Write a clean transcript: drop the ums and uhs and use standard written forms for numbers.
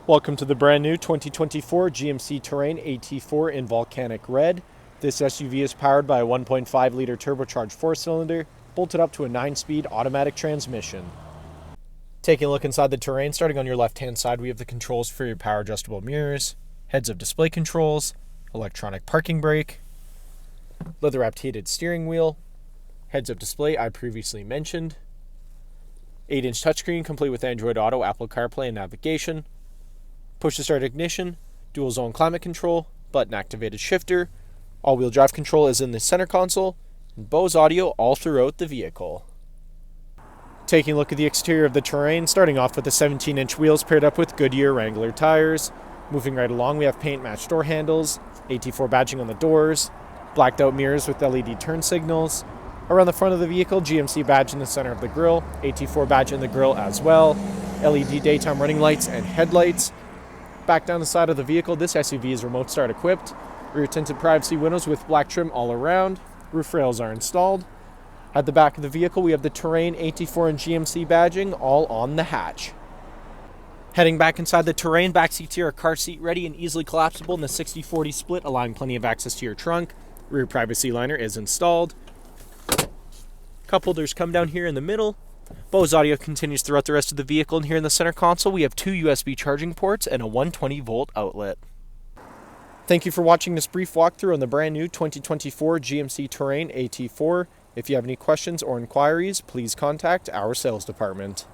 Welcome to the brand new 2024 GMC Terrain AT4 in volcanic red. This SUV is powered by a 1.5-liter turbocharged 4-cylinder, bolted up to a 9-speed automatic transmission. Taking a look inside the Terrain, starting on your left-hand side, we have the controls for your power adjustable mirrors, heads-up display controls, electronic parking brake, leather-wrapped heated steering wheel, heads-up display I previously mentioned, 8-inch touchscreen complete with Android Auto, Apple CarPlay, and navigation, push-to-start ignition, dual-zone climate control, button-activated shifter, all-wheel drive control is in the center console, and Bose audio all throughout the vehicle. Taking a look at the exterior of the Terrain, starting off with the 17-inch wheels paired up with Goodyear Wrangler tires. Moving right along, we have paint-matched door handles, AT4 badging on the doors, blacked-out mirrors with LED turn signals. Around the front of the vehicle, GMC badge in the center of the grille, AT4 badge in the grille as well, LED daytime running lights and headlights. Back down the side of the vehicle, this SUV is remote start equipped. Rear tinted privacy windows with black trim all around. Roof rails are installed. At the back of the vehicle, we have the Terrain AT4 and GMC badging all on the hatch. Heading back inside the Terrain, back seats here are car seat ready and easily collapsible in the 60-40 split, allowing plenty of access to your trunk. Rear privacy liner is installed. Cup holders come down here in the middle. Bose audio continues throughout the rest of the vehicle, and here in the center console we have 2 USB charging ports and a 120-volt outlet. Thank you for watching this brief walkthrough on the brand new 2024 GMC Terrain AT4. If you have any questions or inquiries, please contact our sales department.